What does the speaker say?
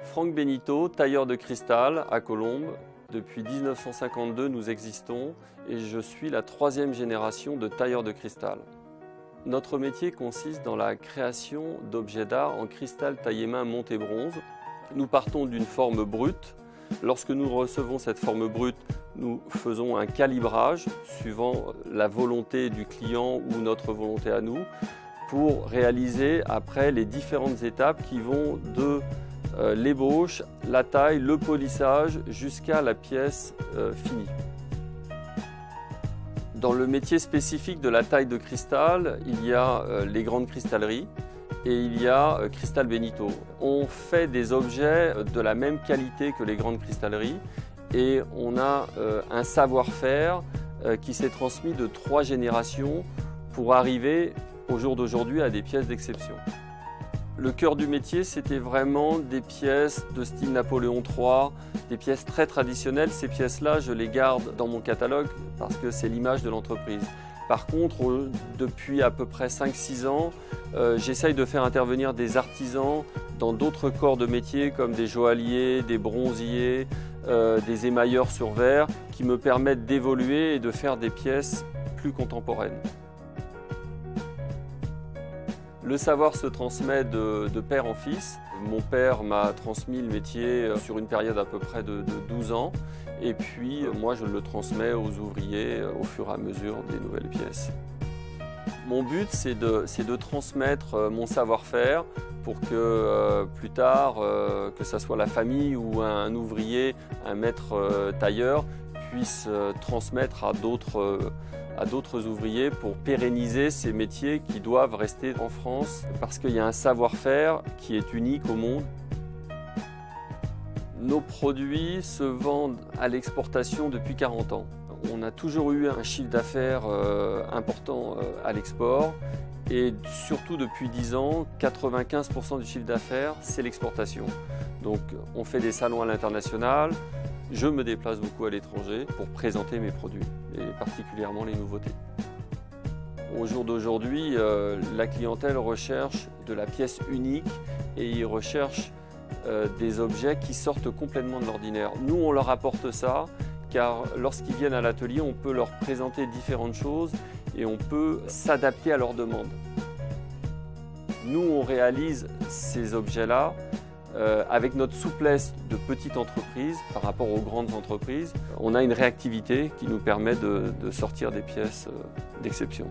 Franck Benito, tailleur de cristal à Colombes. Depuis 1952, nous existons et je suis la 3e génération de tailleurs de cristal. Notre métier consiste dans la création d'objets d'art en cristal taillé main monté bronze. Nous partons d'une forme brute. Lorsque nous recevons cette forme brute, nous faisons un calibrage suivant la volonté du client ou notre volonté à nous pour réaliser après les différentes étapes qui vont de l'ébauche, la taille, le polissage jusqu'à la pièce finie. Dans le métier spécifique de la taille de cristal, il y a les grandes cristalleries et il y a Cristal Benito. On fait des objets de la même qualité que les grandes cristalleries et on a un savoir-faire qui s'est transmis de 3 générations pour arriver au jour d'aujourd'hui à des pièces d'exception. Le cœur du métier, c'était vraiment des pièces de style Napoléon III, des pièces très traditionnelles. Ces pièces-là, je les garde dans mon catalogue parce que c'est l'image de l'entreprise. Par contre, depuis à peu près 5-6 ans, j'essaye de faire intervenir des artisans dans d'autres corps de métier comme des joailliers, des bronziers, des émailleurs sur verre qui me permettent d'évoluer et de faire des pièces plus contemporaines. Le savoir se transmet de père en fils. Mon père m'a transmis le métier sur une période à peu près de 12 ans. Et puis moi je le transmets aux ouvriers au fur et à mesure des nouvelles pièces. Mon but c'est de transmettre mon savoir-faire pour que plus tard, que ce soit la famille ou un ouvrier, un maître tailleur, puisse transmettre à d'autres ouvriers pour pérenniser ces métiers qui doivent rester en France parce qu'il y a un savoir-faire qui est unique au monde. Nos produits se vendent à l'exportation depuis 40 ans. On a toujours eu un chiffre d'affaires important à l'export et surtout depuis 10 ans, 95% du chiffre d'affaires, c'est l'exportation. Donc on fait des salons à l'international. Je me déplace beaucoup à l'étranger pour présenter mes produits, et particulièrement les nouveautés. Au jour d'aujourd'hui, la clientèle recherche de la pièce unique et ils recherchent des objets qui sortent complètement de l'ordinaire. Nous, on leur apporte ça, car lorsqu'ils viennent à l'atelier, on peut leur présenter différentes choses et on peut s'adapter à leurs demandes. Nous, on réalise ces objets-là avec notre souplesse de petite entreprise par rapport aux grandes entreprises. On a une réactivité qui nous permet de sortir des pièces d'exception.